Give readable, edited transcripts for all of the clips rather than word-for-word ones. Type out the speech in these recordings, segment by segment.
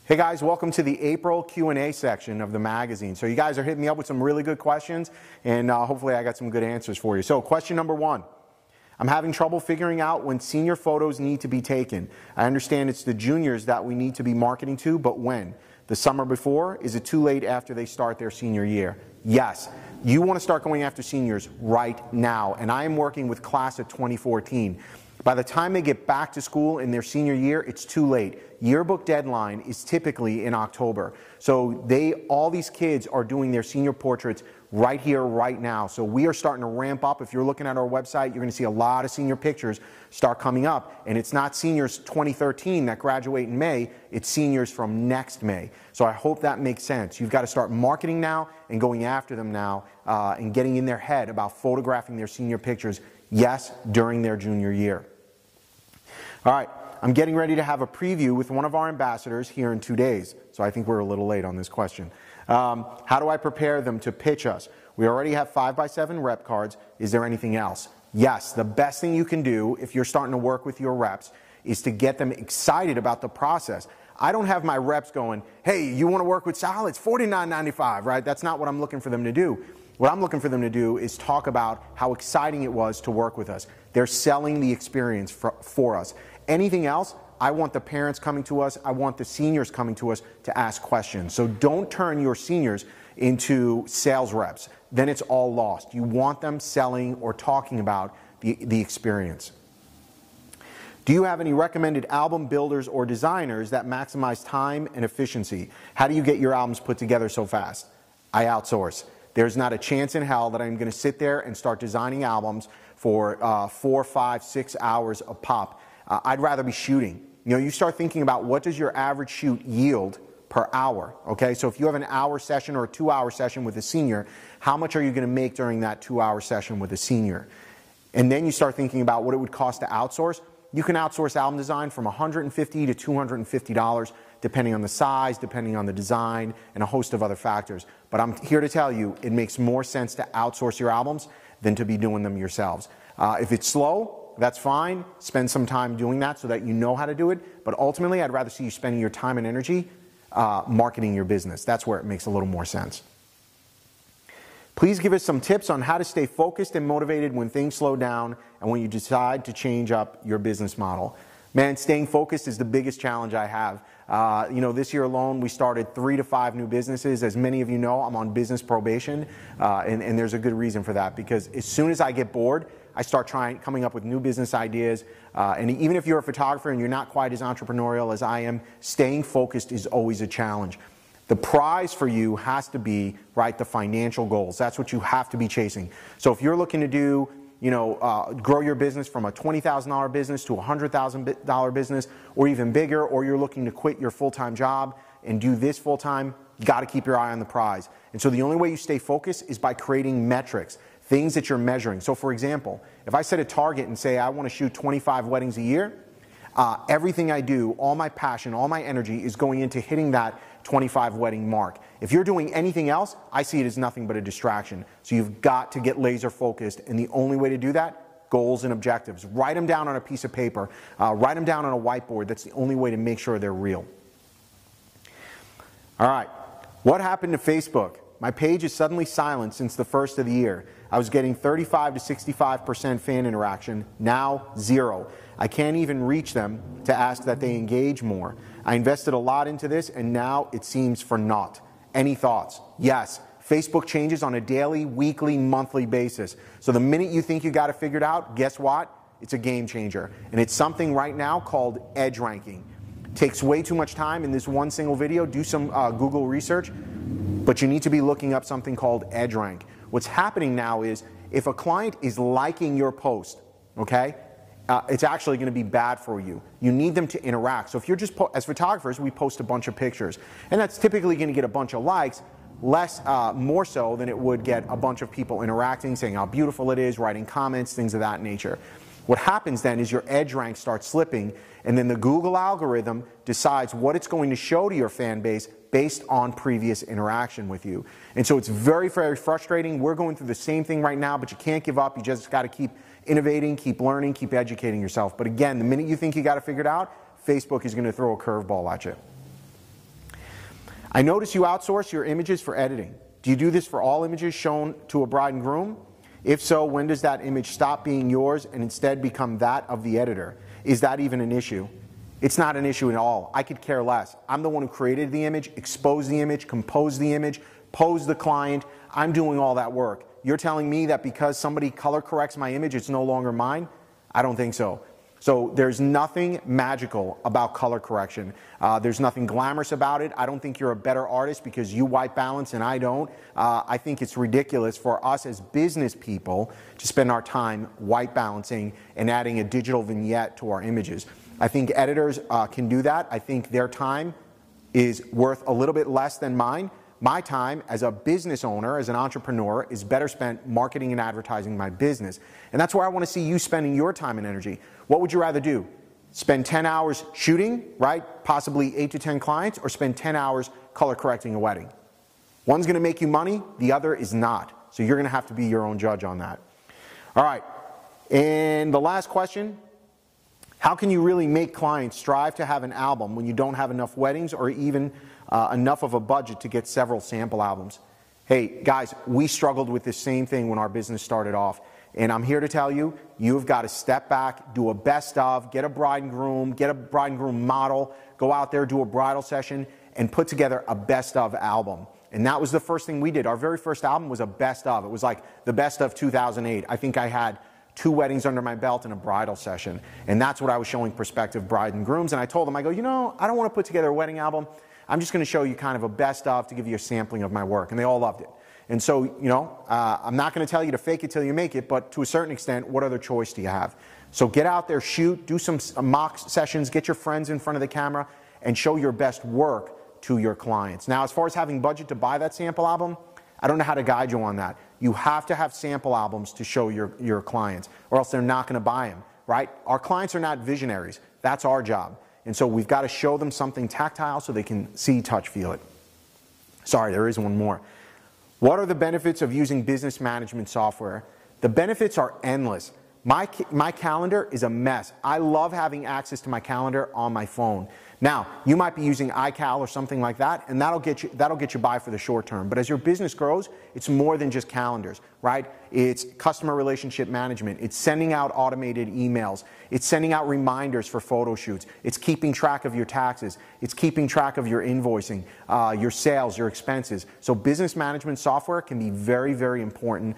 Hey guys, welcome to the April Q&A section of the magazine. So you guys are hitting me up with some really good questions, and hopefully I got some good answers for you. So question number one, I'm having trouble figuring out when senior photos need to be taken. I understand it's the juniors that we need to be marketing to, but when? The summer before? Is it too late after they start their senior year? Yes. You want to start going after seniors right now, and I am working with class of 2014. By the time they get back to school in their senior year, it's too late. Yearbook deadline is typically in October. So all these kids are doing their senior portraits right here, right now. So we are starting to ramp up. If you're looking at our website, you're going to see a lot of senior pictures start coming up. And it's not seniors 2013 that graduate in May, it's seniors from next May. So I hope that makes sense. You've got to start marketing now and going after them now and getting in their head about photographing their senior pictures, yes, during their junior year. All right, I'm getting ready to have a preview with one of our ambassadors here in 2 days, so I think we're a little late on this question. How do I prepare them to pitch us? We already have 5x7 rep cards. Is there anything else? Yes, the best thing you can do if you're starting to work with your reps is to get them excited about the process. I don't have my reps going, hey, you want to work with Sal? It's $49.95, right? That's not what I'm looking for them to do. What I'm looking for them to do is talk about how exciting it was to work with us. They're selling the experience for us. Anything else, I want the parents coming to us, I want the seniors coming to us to ask questions. So don't turn your seniors into sales reps. Then it's all lost. You want them selling or talking about the experience. Do you have any recommended album builders or designers that maximize time and efficiency? How do you get your albums put together so fast? I outsource. There's not a chance in hell that I'm going to sit there and start designing albums for 4, 5, 6 hours a pop. I'd rather be shooting. You know, you start thinking about what does your average shoot yield per hour, okay? So if you have an hour session or a 2-hour session with a senior, how much are you going to make during that 2-hour session with a senior? And then you start thinking about what it would cost to outsource. You can outsource album design from $150 to $250, depending on the size, depending on the design, and a host of other factors. But I'm here to tell you, it makes more sense to outsource your albums than to be doing them yourselves. If it's slow, that's fine. Spend some time doing that so that you know how to do it. But ultimately, I'd rather see you spending your time and energy marketing your business. That's where it makes a little more sense. Please give us some tips on how to stay focused and motivated when things slow down and when you decide to change up your business model. Man, staying focused is the biggest challenge I have. This year alone, we started 3 to 5 new businesses. As many of you know, I'm on business probation, and there's a good reason for that, because as soon as I get bored, I start coming up with new business ideas. And even if you're a photographer and you're not quite as entrepreneurial as I am, staying focused is always a challenge. The prize for you has to be, right, the financial goals. That's what you have to be chasing. So if you're looking to do, grow your business from a $20,000 business to a $100,000 business, or even bigger, or you're looking to quit your full-time job and do this full-time, you got to keep your eye on the prize. And so the only way you stay focused is by creating metrics, things that you're measuring. So for example, if I set a target and say I want to shoot 25 weddings a year, everything I do, all my passion, all my energy is going into hitting that 25 wedding mark. If you're doing anything else, I see it as nothing but a distraction. So you've got to get laser focused, and the only way to do that, goals and objectives. Write them down on a piece of paper. Write them down on a whiteboard. That's the only way to make sure they're real. All right. What happened to Facebook? My page is suddenly silent since the first of the year. I was getting 35 to 65% fan interaction, now 0. I can't even reach them to ask that they engage more. I invested a lot into this, and now it seems for naught. Any thoughts? Yes. Facebook changes on a daily, weekly, monthly basis. So the minute you think you got it figured out, guess what? It's a game changer. And it's something right now called edge ranking. Takes way too much time in this one single video. Do some Google research, but you need to be looking up something called edge rank. What's happening now is if a client is liking your post, okay, it's actually going to be bad for you. You need them to interact. So if you're just, as photographers, we post a bunch of pictures, and that's typically going to get a bunch of likes, more so than it would get a bunch of people interacting, saying how beautiful it is, writing comments, things of that nature. What happens then is your edge rank starts slipping, and then the Google algorithm decides what it's going to show to your fan base based on previous interaction with you. And so it's very, very frustrating. We're going through the same thing right now, but you can't give up. You just got to keep innovating, keep learning, keep educating yourself. But again, the minute you think you got it figured out, Facebook is going to throw a curveball at you. I notice you outsource your images for editing. Do you do this for all images shown to a bride and groom? If so, when does that image stop being yours and instead become that of the editor? Is that even an issue? It's not an issue at all. I could care less. I'm the one who created the image, exposed the image, composed the image, posed the client. I'm doing all that work. You're telling me that because somebody color corrects my image, it's no longer mine? I don't think so. So there's nothing magical about color correction. There's nothing glamorous about it. I don't think you're a better artist because you white balance and I don't. I think it's ridiculous for us as business people to spend our time white balancing and adding a digital vignette to our images. I think editors can do that. I think their time is worth a little bit less than mine. My time as a business owner, as an entrepreneur, is better spent marketing and advertising my business. And that's where I want to see you spending your time and energy. What would you rather do? Spend 10 hours shooting, right? Possibly 8 to 10 clients, or spend 10 hours color correcting a wedding? One's going to make you money, the other is not. So you're going to have to be your own judge on that. All right. And the last question, how can you really make clients strive to have an album when you don't have enough weddings or even enough of a budget to get several sample albums? Hey, guys, we struggled with this same thing when our business started off. And I'm here to tell you, you've got to step back, do a best of, get a bride and groom model, go out there, do a bridal session, and put together a best of album. And that was the first thing we did. Our very first album was a best of. It was like the best of 2008. I think I had 2 weddings under my belt and a bridal session. And that's what I was showing prospective bride and grooms. And I told them, I go, you know, I don't want to put together a wedding album. I'm just going to show you kind of a best of to give you a sampling of my work. And they all loved it. And so, you know, I'm not going to tell you to fake it till you make it, but to a certain extent, what other choice do you have? So get out there, shoot, do some mock sessions, get your friends in front of the camera, and show your best work to your clients. Now, as far as having budget to buy that sample album, I don't know how to guide you on that. You have to have sample albums to show your clients, or else they're not going to buy them, right? Our clients are not visionaries. That's our job. And so we've got to show them something tactile so they can see, touch, feel it. Sorry, there is one more. What are the benefits of using business management software? The benefits are endless. My calendar is a mess. I love having access to my calendar on my phone. Now, you might be using iCal or something like that, and that'll get you by for the short term. But as your business grows, it's more than just calendars, right? It's customer relationship management. It's sending out automated emails. It's sending out reminders for photo shoots. It's keeping track of your taxes. It's keeping track of your invoicing, your sales, your expenses. So business management software can be very, very important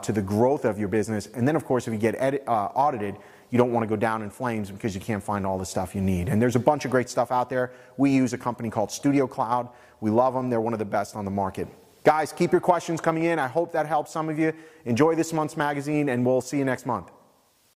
to the growth of your business. And then, of course, if you get audited, you don't want to go down in flames because you can't find all the stuff you need. And there's a bunch of great stuff out there. We use a company called Studio Cloud. We love them. They're one of the best on the market. Guys, keep your questions coming in. I hope that helps some of you. Enjoy this month's magazine, and we'll see you next month.